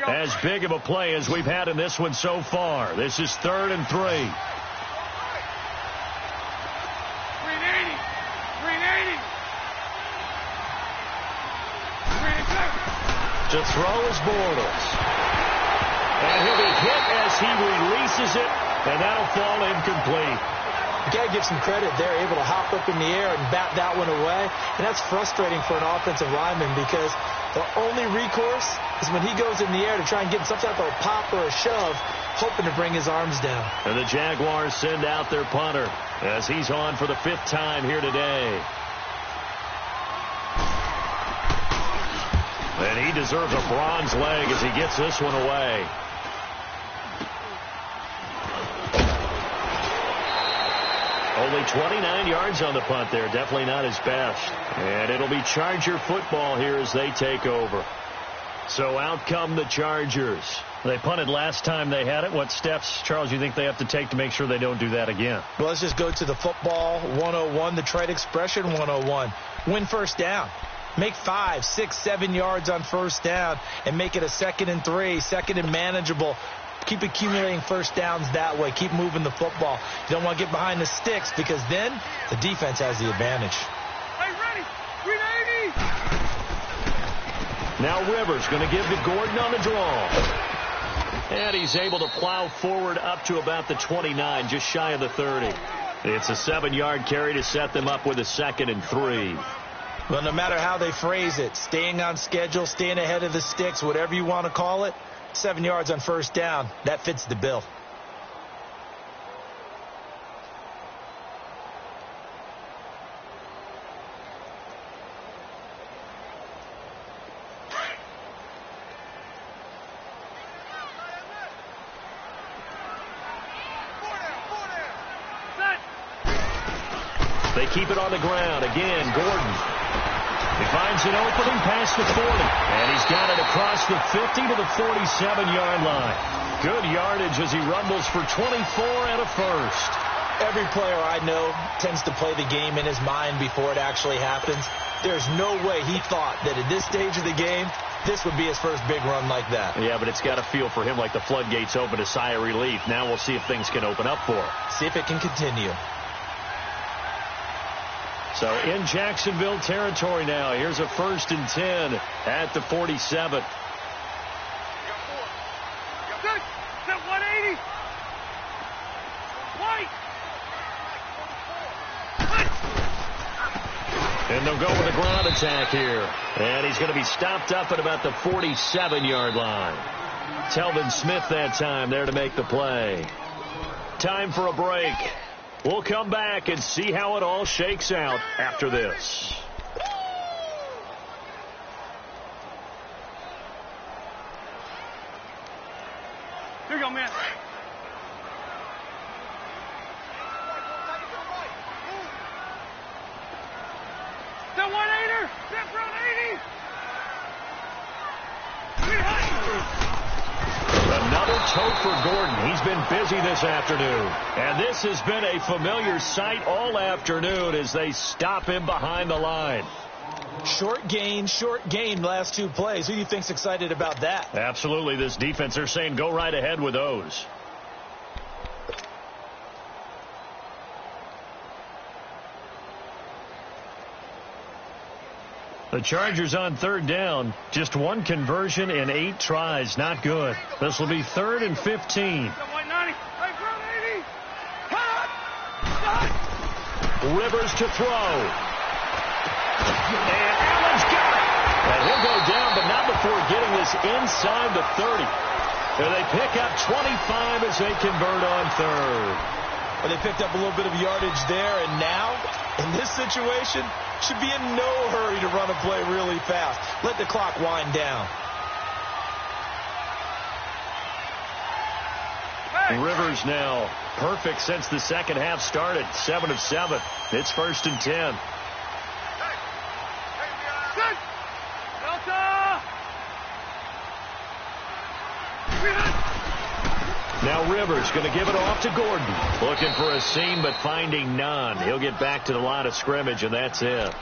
As big of a play as we've had in this one so far. This is 3rd and 3. 380. 380. 387. To throw is Bortles. And he'll be hit as he releases it, and that'll fall incomplete. You got to give some credit. They're able to hop up in the air and bat that one away. And that's frustrating for an offensive lineman because the only recourse is when he goes in the air to try and get some type of a pop or a shove, hoping to bring his arms down. And the Jaguars send out their punter as he's on for the 5th time here today. And he deserves a bronze leg as he gets this one away. Only 29 yards on the punt there. Definitely not his best. And it'll be Charger football here as they take over. So out come the Chargers. They punted last time they had it. What steps, Charles, you think they have to take to make sure they don't do that again? Well, let's just go to the football 101, the trade expression 101. Win first down. Make 5, 6, 7 yards on first down and make it a 2nd and 3, 2nd and manageable. Keep accumulating first downs that way. Keep moving the football. You don't want to get behind the sticks because then the defense has the advantage. Hey, ready. 380. Now Rivers going to give to Gordon on the draw. And he's able to plow forward up to about the 29, just shy of the 30. It's a 7-yard carry to set them up with a 2nd and 3. Well, no matter how they phrase it, staying on schedule, staying ahead of the sticks, whatever you want to call it, 7 yards on first down, that fits the bill. They keep it on the ground. Again, Gordon. He finds an opening past the 40. And he's got it across the 50 to the 47-yard line. Good yardage as he rumbles for 24 and a first. Every player I know tends to play the game in his mind before it actually happens. There's no way he thought that at this stage of the game, this would be his first big run like that. Yeah, but it's got to feel for him like the floodgates open, a sigh of relief. Now we'll see if things can open up for him. See if it can continue. So in Jacksonville territory now. Here's a 1st and 10 at the 47. Set 180. White. And they'll go with a ground attack here. And he's going to be stopped up at about the 47-yard line. Telvin Smith that time there to make the play. Time for a break. We'll come back and see how it all shakes out after this. Here you go, man. Set 180. Set front 80. Another tote for Gordon. He's been busy this afternoon. And this has been a familiar sight all afternoon as they stop him behind the line. Short gain last two plays. Who do you think's excited about that? Absolutely. This defense, they're saying go right ahead with those. The Chargers on third down. Just one conversion in 8 tries. Not good. This will be 3rd and 15. Rivers to throw. And Allen's got it. And he'll go down, but not before getting this inside the 30. And they pick up 25 as they convert on third. Well, they picked up a little bit of yardage there, and now, in this situation, should be in no hurry to run a play really fast. Let the clock wind down. Rivers now perfect since the second half started. 7 of 7. It's 1st and 10. Now Rivers going to give it off to Gordon. Looking for a seam, but finding none. He'll get back to the line of scrimmage, and that's it.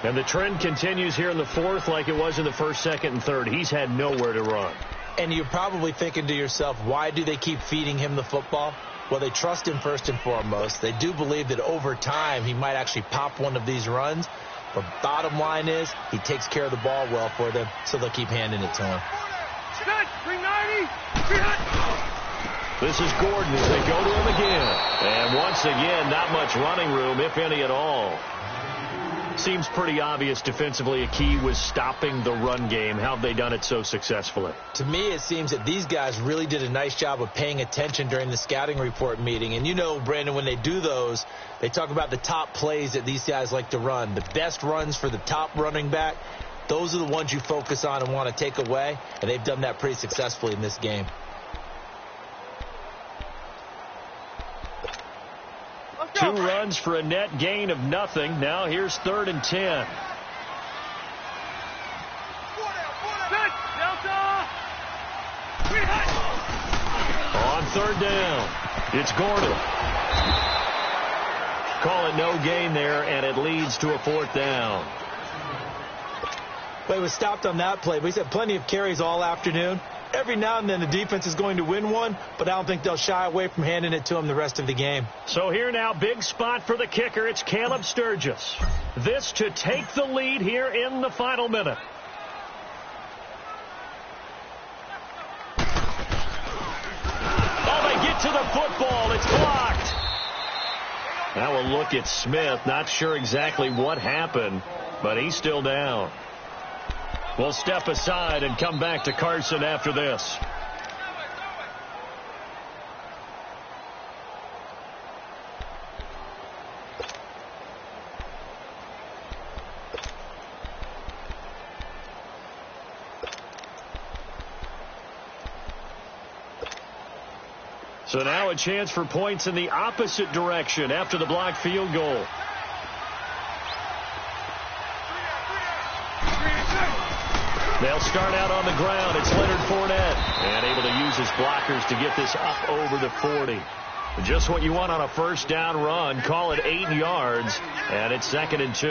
And the trend continues here in the 4th like it was in the 1st, 2nd, and 3rd. He's had nowhere to run. And you're probably thinking to yourself, why do they keep feeding him the football? Well, they trust him first and foremost. They do believe that over time he might actually pop one of these runs. But bottom line is he takes care of the ball well for them, so they'll keep handing it to him. This is Gordon as they go to him again. And once again, not much running room, if any at all. Seems pretty obvious defensively a key was stopping the run game. How have they done it so successfully? To me, it seems that these guys really did a nice job of paying attention during the scouting report meeting. And you know, Brandon, when they do those, they talk about the top plays that these guys like to run. The best runs for the top running back, those are the ones you focus on and want to take away. And they've done that pretty successfully in this game. Two runs for a net gain of nothing. Now here's 3rd and 10. On 3rd down, it's Gordon. Call it no gain there, and it leads to a 4th down. Well, he was stopped on that play, but he's had plenty of carries all afternoon. Every now and then the defense is going to win one, but I don't think they'll shy away from handing it to him the rest of the game. So here now, big spot for the kicker. It's Caleb Sturgis. This to take the lead here in the final minute. Oh, they get to the football. It's blocked. Now a look at Smith. Not sure exactly what happened, but he's still down. We'll step aside and come back to Carson after this. So now a chance for points in the opposite direction after the blocked field goal. They'll start out on the ground. It's Leonard Fournette. And able to use his blockers to get this up over the 40. Just what you want on a 1st down run. Call it 8 yards. And it's 2nd and 2.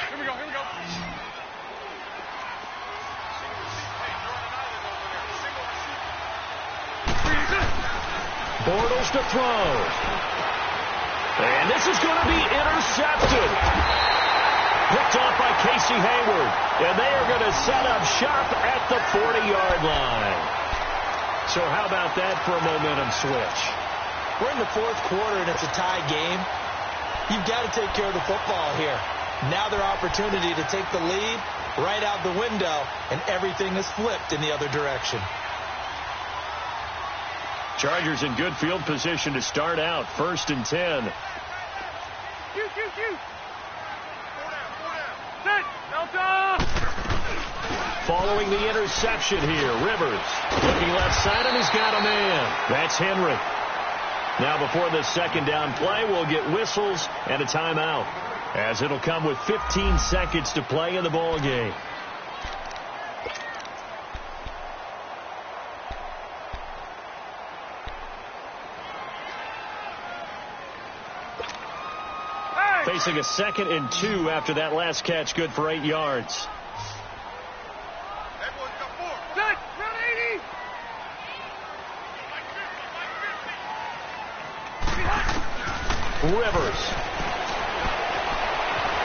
Here we go. Bortles to throw. And this is going to be intercepted. Picked off by Casey Hayward. And they are going to set up shop at the 40-yard line. So how about that for a momentum switch? We're in the 4th quarter, and it's a tie game. You've got to take care of the football here. Now their opportunity to take the lead right out the window, and everything is flipped in the other direction. Chargers in good field position to start out. 1st and 10. Following the interception here, Rivers looking left side, and he's got a man. That's Henry. Now before the 2nd down play, we'll get whistles and a timeout, as it'll come with 15 seconds to play in the ball game. facing a 2nd and 2 after that last catch, good for 8 yards. Good. Round 80. Rivers.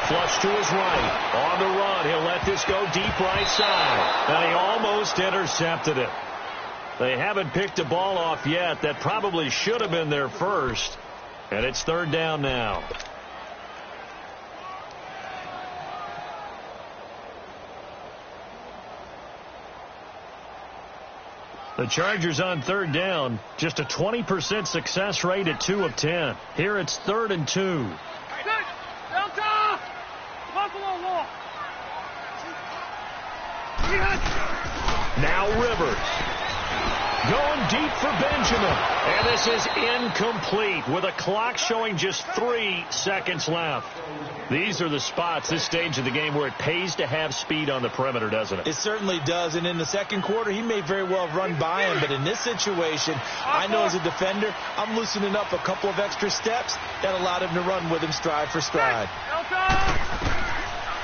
Flush to his right. On the run. He'll let this go deep right side. And he almost intercepted it. They haven't picked a ball off yet. That probably should have been their first. And it's 3rd down now. The Chargers on 3rd down. Just a 20% success rate at 2 of 10. Here it's 3rd and 2. Good. Delta. Buffalo wall. Now Rivers. Going deep for Benjamin. And this is incomplete with a clock showing just 3 seconds left. These are the spots, this stage of the game, where it pays to have speed on the perimeter, doesn't it? It certainly does. And in the second quarter, he may very well have run by him. But in this situation, I know as a defender, I'm loosening up a couple of extra steps that allowed him to run with him stride for stride.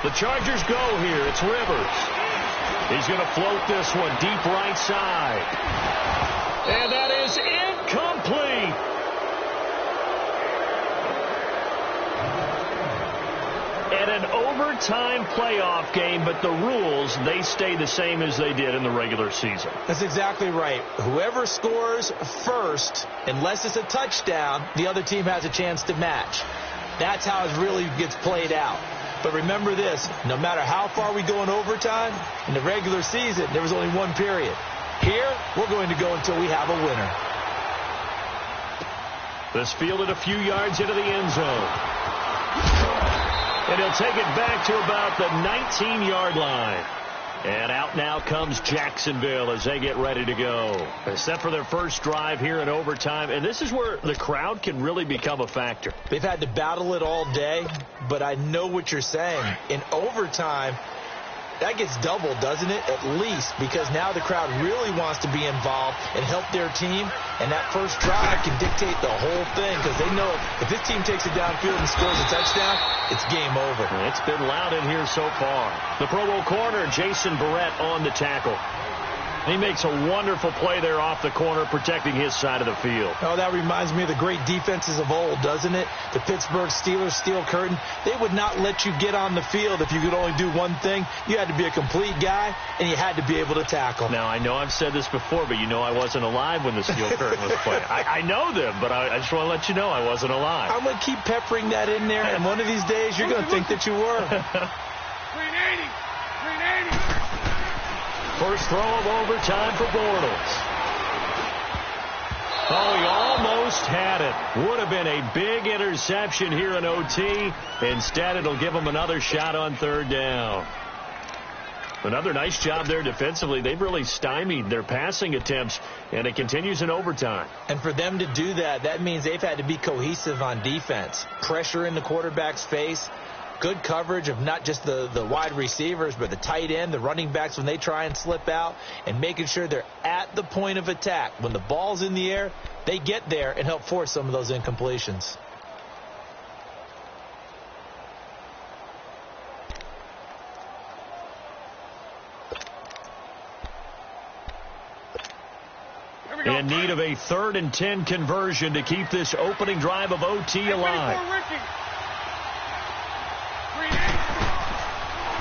The Chargers go here. It's Rivers. He's going to float this one deep right side. And that is incomplete. And an overtime playoff game, but the rules, they stay the same as they did in the regular season. That's exactly right. Whoever scores first, unless it's a touchdown, the other team has a chance to match. That's how it really gets played out. But remember this, no matter how far we go in overtime, in the regular season, there was only one period. Here, we're going to go until we have a winner. This fielded a few yards into the end zone. And he'll take it back to about the 19-yard line. And out now comes Jacksonville as they get ready to go. They're set for their first drive here in overtime. And this is where the crowd can really become a factor. They've had to battle it all day, but I know what you're saying. In overtime, that gets doubled, doesn't it? At least, because now the crowd really wants to be involved and help their team. And that first drive can dictate the whole thing because they know if this team takes it downfield and scores a touchdown, it's game over. It's been loud in here so far. The Pro Bowl corner, Jason Barrett, on the tackle. He makes a wonderful play there off the corner, protecting his side of the field. Oh, that reminds me of the great defenses of old, doesn't it? The Pittsburgh Steelers steel curtain. They would not let you get on the field if you could only do one thing. You had to be a complete guy, and you had to be able to tackle. Now, I know I've said this before, but you know I wasn't alive when the steel curtain was playing. I know them, but I just want to let you know I wasn't alive. I'm going to keep peppering that in there, and one of these days you're going to think that you were. 380. 380. First throw of overtime for Bortles. Oh, he almost had it. Would have been a big interception here in OT. Instead, it'll give him another shot on 3rd down. Another nice job there defensively. They've really stymied their passing attempts, and it continues in overtime. And for them to do that, that means they've had to be cohesive on defense. Pressure in the quarterback's face. Good coverage of not just the wide receivers, but the tight end, the running backs when they try and slip out, and making sure they're at the point of attack. When the ball's in the air, they get there and help force some of those incompletions. In need of a 3rd and 10 conversion to keep this opening drive of OT alive.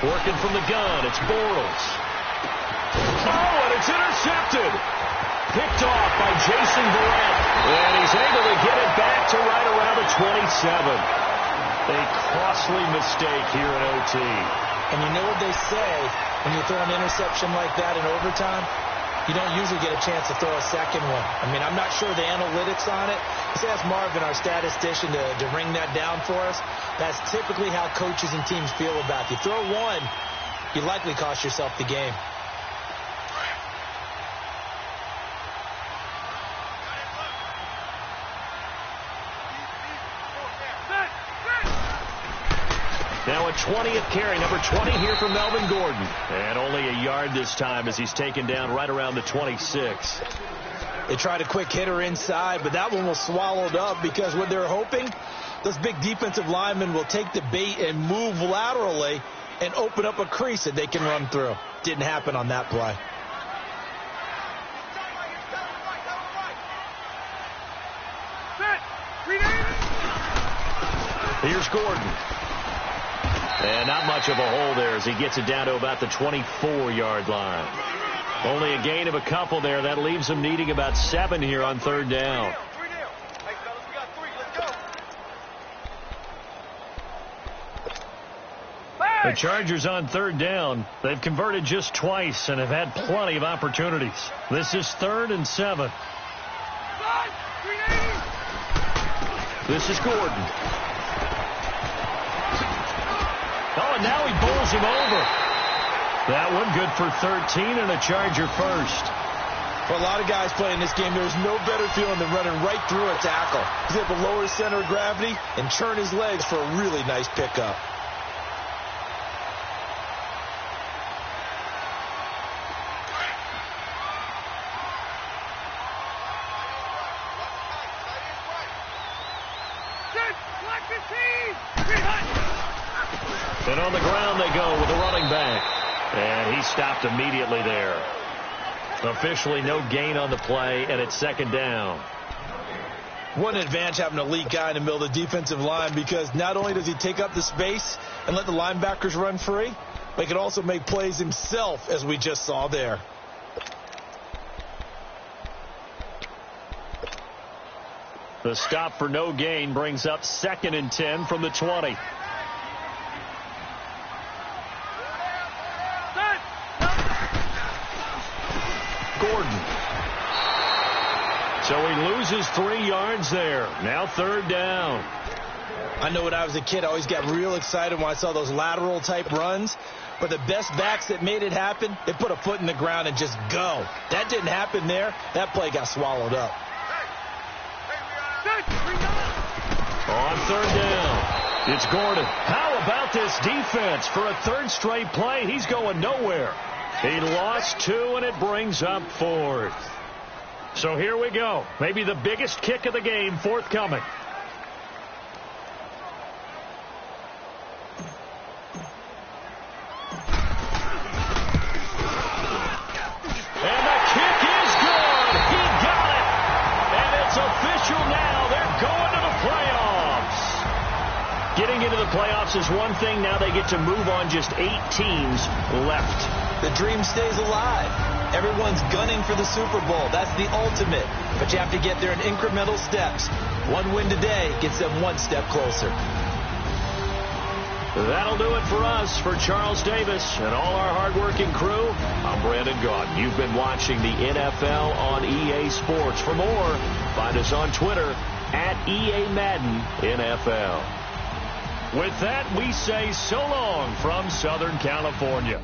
Working from the gun, it's Bortles. Oh, and it's intercepted. Picked off by Jason Barrett. And he's able to get it back to right around the 27. A costly mistake here in OT. And you know what they say, when you throw an interception like that in overtime, you don't usually get a chance to throw a second one. I mean, I'm not sure the analytics on it. Let's ask Marvin, our statistician, to ring that down for us. That's typically how coaches and teams feel about it. You throw one, you likely cost yourself the game. Now a 20th carry, number 20 here for Melvin Gordon. And only a yard this time as he's taken down right around the 26. They tried a quick hitter inside, but that one was swallowed up because what they're hoping Those big defensive linemen will take the bait and move laterally and open up a crease that they can run through. Didn't happen on that play. Here's Gordon. And not much of a hole there as he gets it down to about the 24-yard line. Only a gain of a couple there. That leaves him needing about 7 here on third down. The Chargers on third down. They've converted just twice and have had plenty of opportunities. This is 3rd and 7. This is Gordon. Oh, and now he bowls him over. That one good for 13 and a Charger first. For a lot of guys playing this game, there's no better feeling than running right through a tackle. He's able to lower his center of gravity and churn his legs for a really nice pickup. And on the ground they go with the running back. And he stopped immediately there. Officially no gain on the play, and it's 2nd down. What an advantage having an elite guy in the middle of the defensive line, because not only does he take up the space and let the linebackers run free, but he can also make plays himself, as we just saw there. The stop for no gain brings up 2nd and 10 from the 20. Gordon. So he loses 3 yards there. Now 3rd down. I know when I was a kid, I always got real excited when I saw those lateral type runs. But the best backs that made it happen, they put a foot in the ground and just go. That didn't happen there. That play got swallowed up. On 3rd down, it's Gordon. How about this defense? For a 3rd straight play, he's going nowhere. He lost 2, and it brings up 4th. So here we go. Maybe the biggest kick of the game forthcoming. And the kick is good. He got it. And it's official now. They're going to the playoffs. Getting into the playoffs is one thing. Now they get to move on. Just 8 teams left. The dream stays alive. Everyone's gunning for the Super Bowl. That's the ultimate. But you have to get there in incremental steps. One win today gets them 1 step closer. That'll do it for us. For Charles Davis and all our hardworking crew, I'm Brandon Gaudin. You've been watching the NFL on EA Sports. For more, find us on Twitter at EA Madden NFL. With that, we say so long from Southern California.